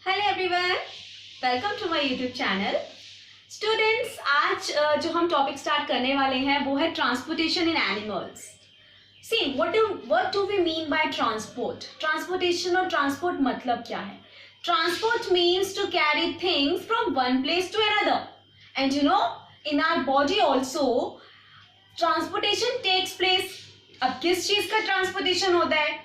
Hello everyone, welcome to my YouTube channel. Students, आज जो हम टॉपिक स्टार्ट करने वाले हैं वो है transportation in animals. See what do we mean by transport? Transportation और ट्रांसपोर्ट मतलब क्या है? Transport means to carry things from one place to another, and you know in our body also transportation takes place. अब किस चीज का transportation होता है?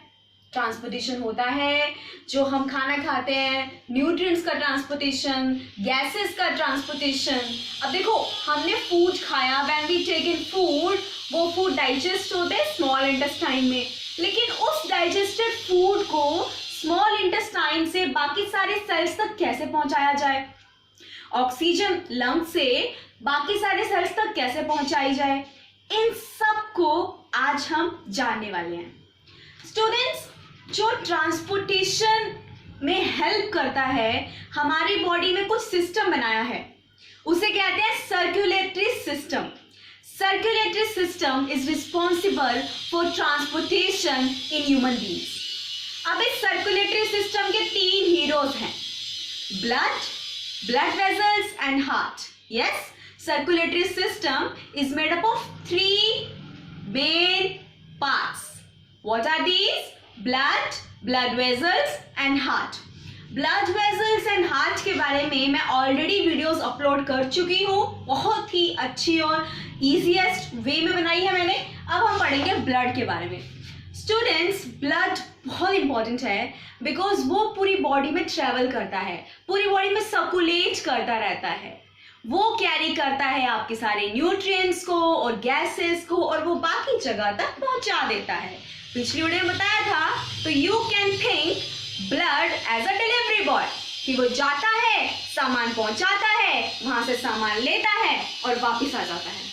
ट्रांसपोर्टेशन होता है जो हम खाना खाते हैं, न्यूट्रिएंट्स का ट्रांसपोर्टेशन, गैसेस का ट्रांसपोर्टेशन। अब देखो, हमने फूड खाया, when we take in food, वो फूड डाइजेस्ट होते हैं स्मॉल इंटेस्टाइन में, लेकिन उस डाइजेस्टेड फूड को स्मॉल इंटेस्टाइन से बाकी सारे सेल्स तक कैसे पहुंचाया जाए? ऑक्सीजन लंग से बाकी सारे सेल्स तक कैसे पहुंचाई जाए? इन सब को आज हम जानने वाले हैं। स्टूडेंट्स, जो ट्रांसपोर्टेशन में हेल्प करता है, हमारी बॉडी में कुछ सिस्टम बनाया है, उसे कहते हैं circulatory system. Circulatory system is responsible for transportation in human beings. अब इस सर्कुलेटरी सिस्टम के तीन हीरोज हैं, blood vessels and heart. Yes, circulatory system is made up of three main parts. What are these? blood vessels and heart. blood vessels and heart के बारे में मैं already videos upload कर चुकी हूँ, बहुत ही अच्छी और इजीएस्ट वे में बनाई है मैंने। अब हम पढ़ेंगे ब्लड के बारे में। स्टूडेंट्स, ब्लड बहुत इंपॉर्टेंट है बिकॉज वो पूरी बॉडी में ट्रेवल करता है, पूरी बॉडी में सर्कुलेट करता रहता है, वो कैरी करता है आपके सारे न्यूट्रिएंट्स को और गैसेस को, और वो बाकी जगह तक पहुंचा देता है। पिछली वीडियो में बताया था, तो you can think blood as a delivery boy, कि वो जाता है, सामान पहुंचाता है, वहां से सामान लेता है और वापस आ जाता है।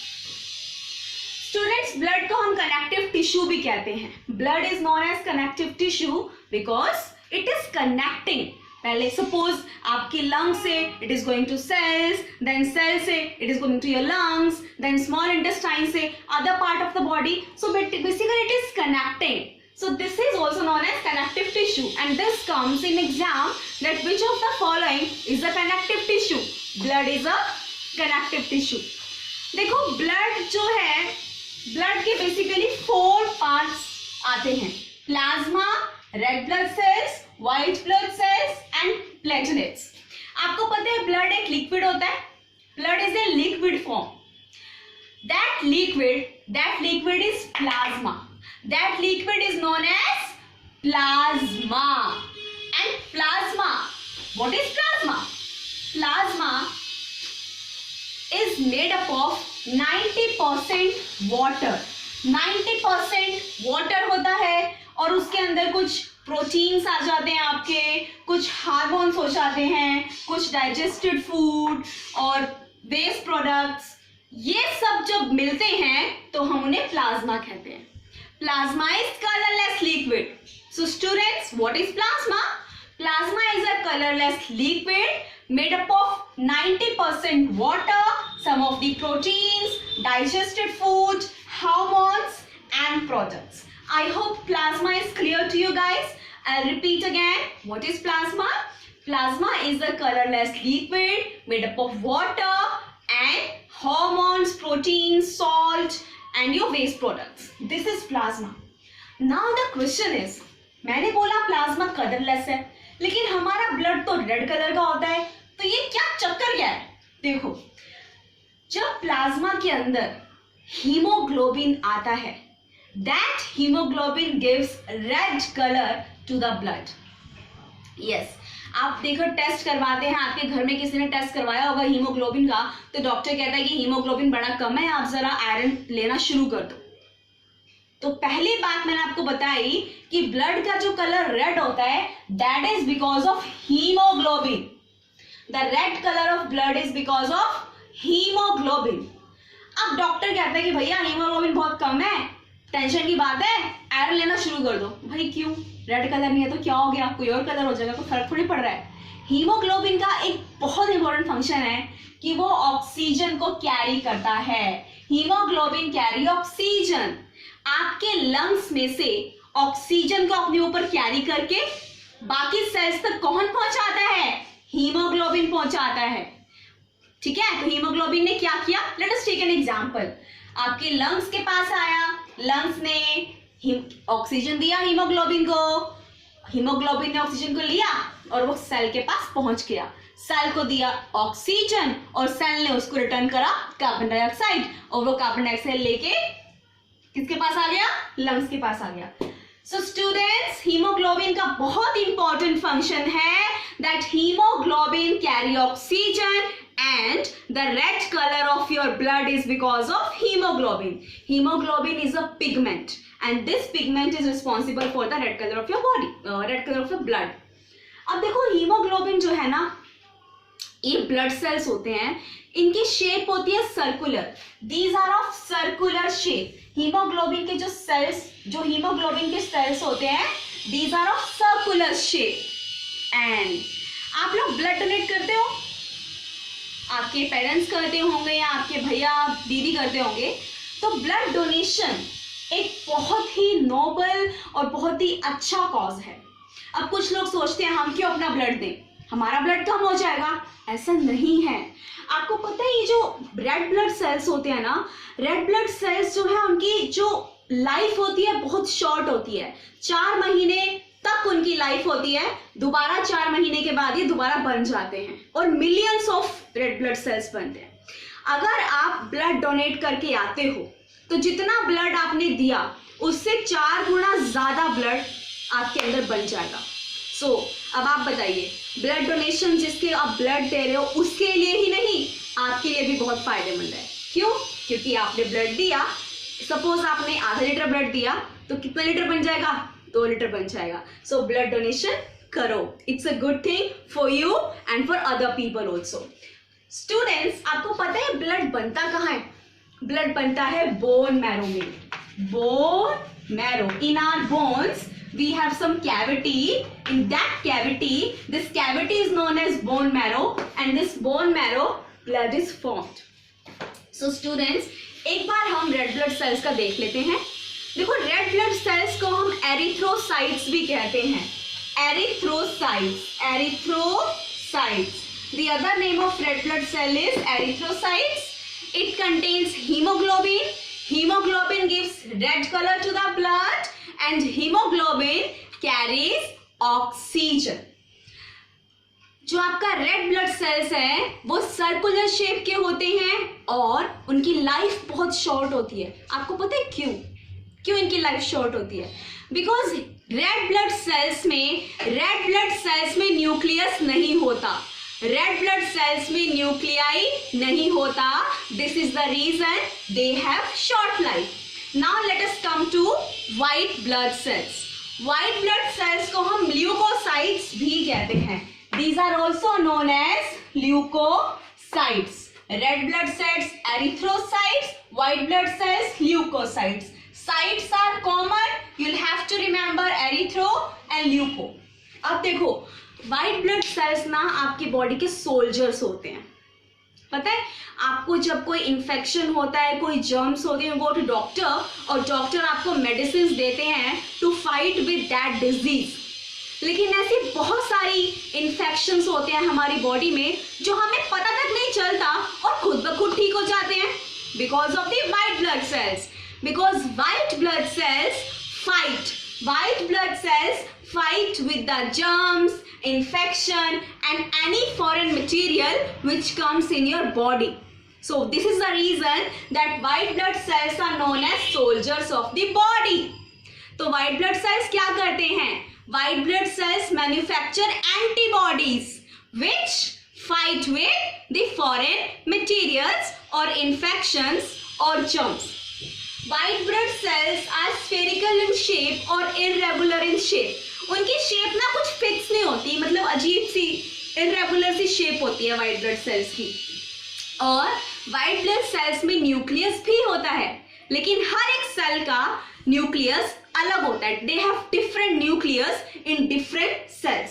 स्टूडेंट्स, ब्लड को हम कनेक्टिव टिश्यू भी कहते हैं। Blood is known as connective tissue because it is connecting. पहले सपोज आपकी लंग से it is going to cells, then cell से it is going to your lungs, then small intestine से other part of the body, so basically it is connecting. So this is also known as connective tissue, and this comes in exam that which of the following is a connective tissue? Blood is a connective tissue. देखो, blood जो है, blood के basically 4 parts आते हैं: plasma, red blood cells, white blood sales and platelets. आपको पता है blood एक लिक्विड होता है. Blood is a liquid form. That liquid is plasma. That liquid is known as plasma. And plasma, what is plasma? Plasma is made up of 90% water. 90% water होता है, और उसके अंदर कुछ प्रोटीन्स आ जाते हैं आपके, कुछ हार्मोन्स हो जाते हैं, कुछ डाइजेस्टेड फूड और वेस्ट प्रोडक्ट्स. ये सब जब मिलते हैं तो हम उन्हें प्लाज्मा कहते हैं. Plasma is colorless liquid. So students, what is plasma? Plasma is a colorless liquid made up of 90% water, some of the proteins, digested food, hormones and products. I hope plasma is clear to you guys. I'll repeat again. What is plasma? Plasma is a colorless liquid made up of water and hormones, proteins, salt and your waste products. This is plasma. Now the question is, मैंने बोला plasma colourless है, लेकिन हमारा blood तो red colour का होता है, तो ये क्या चक्कर क्या है? देखो, जब प्लाज्मा के अंदर हीमोग्लोबिन आता है, that hemoglobin gives red color to the blood. Yes, आप देखो टेस्ट करवाते हैं, आपके घर में किसी ने टेस्ट करवाया होगा हीमोग्लोबिन का, तो डॉक्टर कहता है कि हीमोग्लोबिन बड़ा कम है, आप जरा आयरन लेना शुरू कर दो. तो पहली बात मैंने आपको बताई कि ब्लड का जो कलर रेड होता है, that is because of haemoglobin. The red colour of blood is because of haemoglobin. अब डॉक्टर कहता है कि भैया हीमोग्लोबिन बहुत कम है, टेंशन की बात है, आयरन लेना शुरू कर दो. भाई क्यों? रेड कलर नहीं है तो क्या हो गया, कोई और कलर हो जाएगा, कोई फर्क थोड़ी पड़ रहा है. हीमोग्लोबिन का एक बहुत इंपॉर्टेंट फंक्शन है कि वो ऑक्सीजन को कैरी करता है. Haemoglobin carry oxygen. आपके लंग्स में से ऑक्सीजन को अपने ऊपर कैरी करके बाकी सेल्स तक कौन पहुंचाता है? हीमोग्लोबिन पहुंचाता है। ठीक है, तो हीमोग्लोबिन ने क्या किया? Let us take an example. आपके लंग्स के पास आया, लंग्स ने ऑक्सीजन दिया हीमोग्लोबिन को, हीमोग्लोबिन ने ऑक्सीजन को लिया और वो सेल के पास पहुंच गया। सेल को दिया ऑक्सीजन और सेल ने उसको रिटर्न करा कार्बन डाइऑक्साइड, और वो कार्बन डाइऑक्साइड लेके किसके पास आ गया? लंग्स के पास आ गया। सो स्टूडेंट्स, हीमोग्लोबिन का बहुत इंपॉर्टेंट फंक्शन है that haemoglobin carry oxygen and the red color of your blood is because of hemoglobin. Hemoglobin is a pigment and this pigment is responsible for the red color of your body, red color of your blood. अब देखो haemoglobin जो है ना, ये blood cells होते हैं, इनकी shape होती है circular. These are of circular shape. Haemoglobin के जो सेल्स, जो हीमोग्लोबिन के सेल्स होते हैं, these are of circular shape. And आप लोग ब्लड डोनेट करते हो, आपके पेरेंट्स करते होंगे या आपके भैया दीदी करते होंगे, तो ब्लड डोनेशन एक बहुत ही नोबल और बहुत ही अच्छा कॉज है। अब कुछ लोग सोचते हैं हम क्यों अपना ब्लड दें, हमारा ब्लड कम हो जाएगा। ऐसा नहीं है। आपको पता है ये जो रेड ब्लड सेल्स होते हैं ना, रेड ब्लड सेल्स जो है उनकी जो लाइफ होती है बहुत शॉर्ट होती है। 4 महीने तक उनकी लाइफ होती है, दोबारा 4 महीने के बाद ये दोबारा बन जाते हैं और millions of red blood sales बनते हैं। अगर आप ब्लड डोनेट करके आते हो तो जितना ब्लड आपने दिया उससे 4 गुना ज्यादा ब्लड आपके अंदर बन जाएगा। सो अब आप बताइए, ब्लड डोनेशन जिसके आप ब्लड दे रहे हो उसके लिए ही नहीं, आपके लिए भी बहुत फायदेमंद है। क्यों? क्योंकि आपने ब्लड दिया, सपोज आपने आधा लीटर ब्लड दिया तो कितना लीटर बन जाएगा? 2 लीटर बन जाएगा। सो ब्लड डोनेशन करो, it's a good thing for you and for other people also. Students, आपको पता है ब्लड बनता कहाँ है? ब्लड बनता है बोन मैरो में। Bone marrow, in our bones we have some cavity. In that cavity, this cavity is known as bone marrow, and this bone marrow blood is formed. So students, एक बार हम red blood sales का देख लेते हैं। देखो, red blood cells को हम erythrocytes भी कहते हैं। Erythrocytes, erythrocytes. The other name of red blood cell is erythrocytes. It contains hemoglobin. Hemoglobin gives red color to the blood and hemoglobin carries oxygen. जो आपका रेड ब्लड सेल्स है वो circular shape के होते हैं और उनकी लाइफ बहुत शॉर्ट होती है। आपको पता है क्यों? क्यों इनकी लाइफ शॉर्ट होती है? बिकॉज रेड ब्लड सेल्स में न्यूक्लियस नहीं होता। रेड ब्लड सेल्स में न्यूक्लियाई नहीं होता। This is the reason they have short life. Now let us come to white blood cells. White blood cells को हम ल्यूकोसाइट्स भी कहते हैं। These are also known as leukocytes. Red blood cells, erythrocytes. White blood cells, leukocytes. Sites are common. You'll have to remember erythro and leuko. अब देखो, white blood cells ना आपकी body के सोल्जर्स होते हैं। पता है आपको, जब कोई इन्फेक्शन होता है, कोई जर्म्स होते हैं, गो टू डॉक्टर और डॉक्टर आपको मेडिसिन देते हैं to fight with that disease. लेकिन ऐसी बहुत सारी इन्फेक्शंस होते हैं हमारी बॉडी में जो हमें पता तक नहीं चलता और खुद ब खुद ठीक हो जाते हैं because of the white blood sales. Because white blood sales fight with the germs, infection and any foreign material which comes in your body. So this is the reason that white blood cells are known as soldiers of the body. तो white blood cells क्या करते हैं? White blood cells manufacture antibodies which fight with the foreign materials or infections or germs. White blood cells are spherical in shape or irregular in shape. उनकी shape ना कुछ fix नहीं होती, मतलब अजीब सी इरेगुलर सी शेप होती है व्हाइट ब्लड सेल्स की। और व्हाइट ब्लड सेल्स में न्यूक्लियस भी होता है, लेकिन हर एक सेल का न्यूक्लियस अलग होता है। They have different nucleus in different cells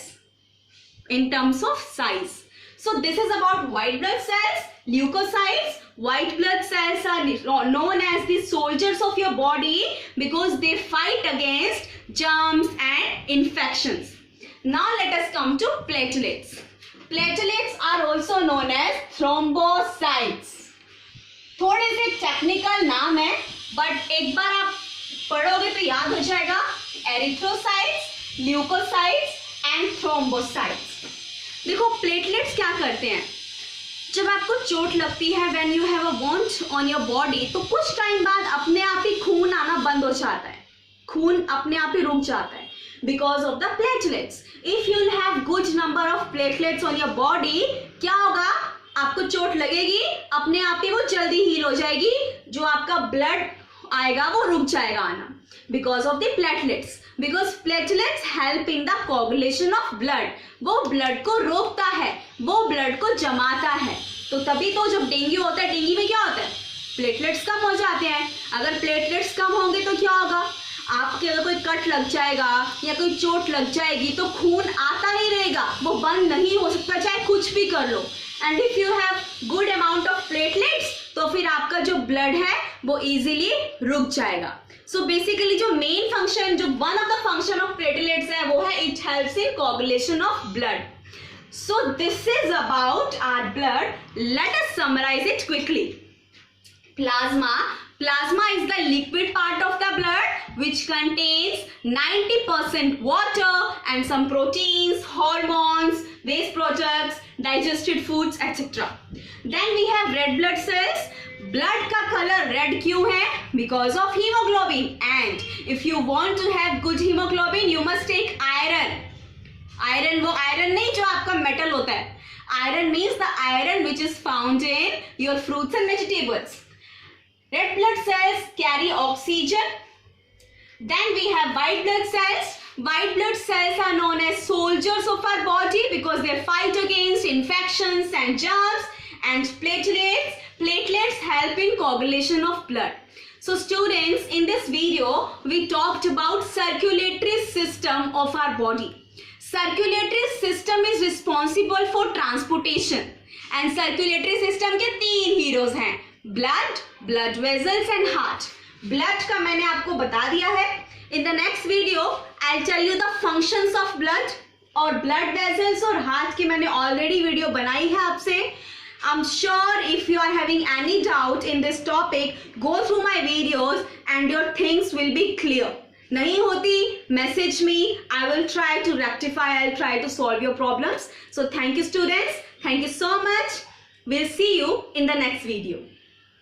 in terms of size. So this is about white blood cells, leukocytes. White blood cells are known as the soldiers of your body because they fight against germs and infections. Now let us come to platelets. Platelets are also known as thrombocytes. थोड़े से technical नाम है, but एक बार आप पढ़ोगे तो याद हो जाएगा. Erythrocytes, leukocytes and thrombocytes. देखो प्लेटलेट्स क्या करते हैं, जब आपको चोट लगती है, when you have a wound on your body, तो कुछ टाइम बाद अपने आप ही खून आना बंद हो जाता है, खून अपने आप ही रुक जाता है because of the platelets. If you have good number of platelets on your body, क्या होगा, आपको चोट लगेगी, अपने आप ही वो जल्दी हील हो जाएगी, जो आपका ब्लड आएगा वो रुक जाएगा आना because of the platelets. Because platelets help in the coagulation of blood. वो ब्लड को रोकता है, वो ब्लड को जमाता है. तो तभी तो जब डेंगू होता है, डेंगू में क्या होता है, प्लेटलेट्स कम हो जाते हैं. अगर प्लेटलेट्स कम होंगे तो क्या होगा, आपके अगर कोई कट लग जाएगा या कोई चोट लग जाएगी तो खून आता ही रहेगा, वो बंद नहीं हो सकता चाहे कुछ भी कर लो. And if you have good amount of platelets, तो फिर आपका जो ब्लड है वो इजीली रुक जाएगा. सो बेसिकली जो मेन फंक्शन, जो one of the function of platelets है वो है it helps in coagulation of blood. So this is about our blood. Let us summarise it quickly. Plasma is the liquid part of the blood which contains 90% water and some proteins, hormones, waste products, digested foods, etc. Then we have red blood cells. Blood का color red क्यों है? Because of hemoglobin. And if you want to have good hemoglobin, you must take iron. Iron वो iron नहीं जो आपका metal होता है. Iron means the iron which is found in your fruits and vegetables. Red blood cells carry oxygen. Then we have white blood cells. White blood cells are known as soldiers of our body because they fight against infections and germs. And platelets help in coagulation of blood. So students, in this video we talked about circulatory system of our body. Circulatory system is responsible for transportation. And circulatory system के 3 heroes हैं, blood, blood vessels and heart. Blood का मैंने आपको बता दिया है. In the next video I'll tell you the functions of blood. और blood vessels और heart की मैंने already video बनाई है आपसे. I'm sure if you are having any doubt in this topic, go through my videos and your things will be clear. नहीं होती, message me. I will try to rectify. I'll try to solve your problems. So thank you students. Thank you so much. We'll see you in the next video.